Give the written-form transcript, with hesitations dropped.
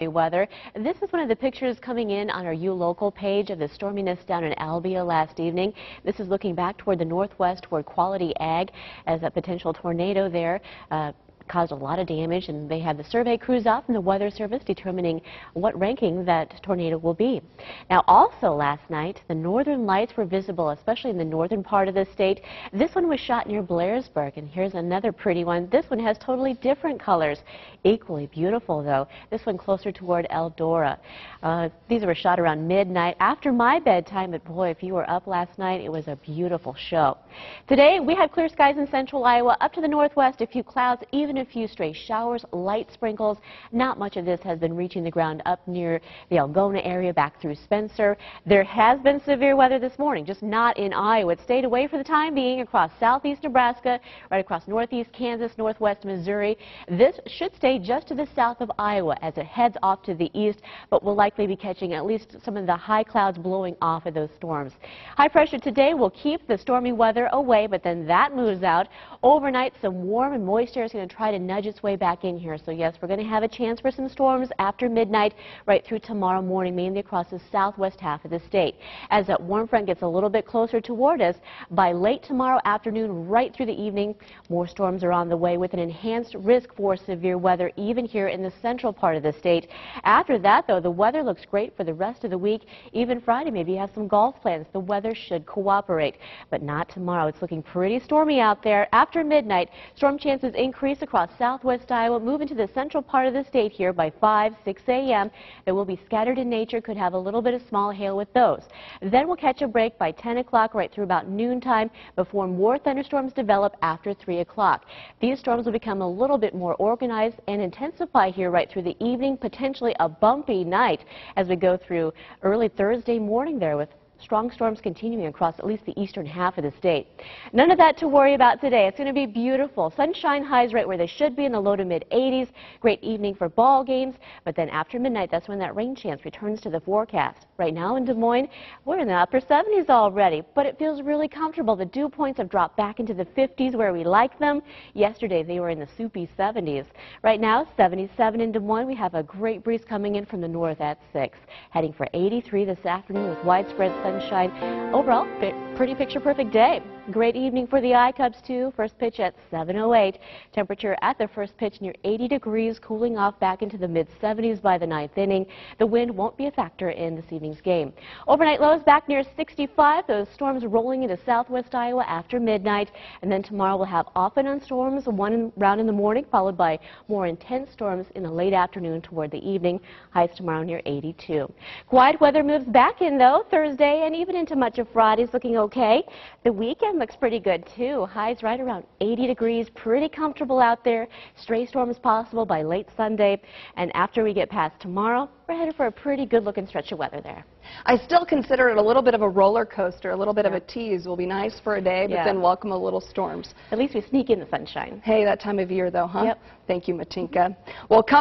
stormy weather. This is one of the pictures coming in on our U-Local page of the storminess down in Albia last evening. This is looking back toward the northwest toward Quality Ag as a potential tornado there caused a lot of damage, and they had the survey crews out from the Weather Service determining what ranking that tornado will be. Now, also last night, the northern lights were visible, especially in the northern part of the state. This one was shot near Blairsburg, and here's another pretty one. This one has totally different colors. Equally beautiful, though. This one closer toward Eldora. These were shot around midnight after my bedtime, but boy, if you were up last night, it was a beautiful show. Today, we have clear skies in central Iowa. Up to the northwest, a few clouds, even a few stray showers, light sprinkles. Not much of this has been reaching the ground up near the Algona area back through Spencer. There has been severe weather this morning, just not in Iowa. It stayed away for the time being across southeast Nebraska, right across northeast Kansas, northwest Missouri. This should stay just to the south of Iowa as it heads off to the east, but will likely be catching at least some of the high clouds blowing off of those storms. High pressure today will keep the stormy weather away, but then that moves out. Overnight, some warm and moist air is going to try to nudge its way back in here. So yes, we're going to have a chance for some storms after midnight right through tomorrow morning, mainly across the southwest half of the state. As that warm front gets a little bit closer toward us, by late tomorrow afternoon, right through the evening, more storms are on the way with an enhanced risk for severe weather even here in the central part of the state. After that, though, the weather looks great for the rest of the week. Even Friday, maybe you have some golf plans. The weather should cooperate, but not tomorrow. It's looking pretty stormy out there. After midnight, storm chances increase across southwest Iowa, move into the central part of the state here by 5, 6 a.m. They will be scattered in nature, could have a little bit of small hail with those. Then we'll catch a break by 10 o'clock right through about noontime before more thunderstorms develop after 3 o'clock. These storms will become a little bit more organized and intensify here right through the evening, potentially a bumpy night as we go through early Thursday morning there with strong storms continuing across at least the eastern half of the state. None of that to worry about today. It's going to be beautiful. Sunshine highs right where they should be in the low to mid 80s. Great evening for ball games. But then after midnight, that's when that rain chance returns to the forecast. Right now in Des Moines, we're in the upper 70s already, but it feels really comfortable. The dew points have dropped back into the 50s where we like them. Yesterday, they were in the soupy 70s. Right now, 77 in Des Moines. We have a great breeze coming in from the north at 6. Heading for 83 this afternoon with widespread sunshine. Overall, pretty picture-perfect day. Great evening for the I-Cubs, too. First pitch at 7:08. Temperature at the first pitch near 80 degrees, cooling off back into the mid-70s by the 9th inning. The wind won't be a factor in this evening's game. Overnight lows back near 65. Those storms rolling into southwest Iowa after midnight. And then tomorrow we'll have off and on storms, one round in the morning, followed by more intense storms in the late afternoon toward the evening. Highs tomorrow near 82. Quiet weather moves back in, though, Thursday and even into much of Friday's looking okay. The weekend looks pretty good, too. Highs right around 80 degrees, pretty comfortable out there. Stray storms possible by late Sunday. And after we get past tomorrow, we're headed for a pretty good-looking stretch of weather there. I still consider it a little bit of a roller coaster, a little bit of a tease. Will be nice for a day, but then welcome a little storms. At least we sneak in the sunshine. Hey, that time of year, though, huh? Yep. Thank you, Matinka. Well, coming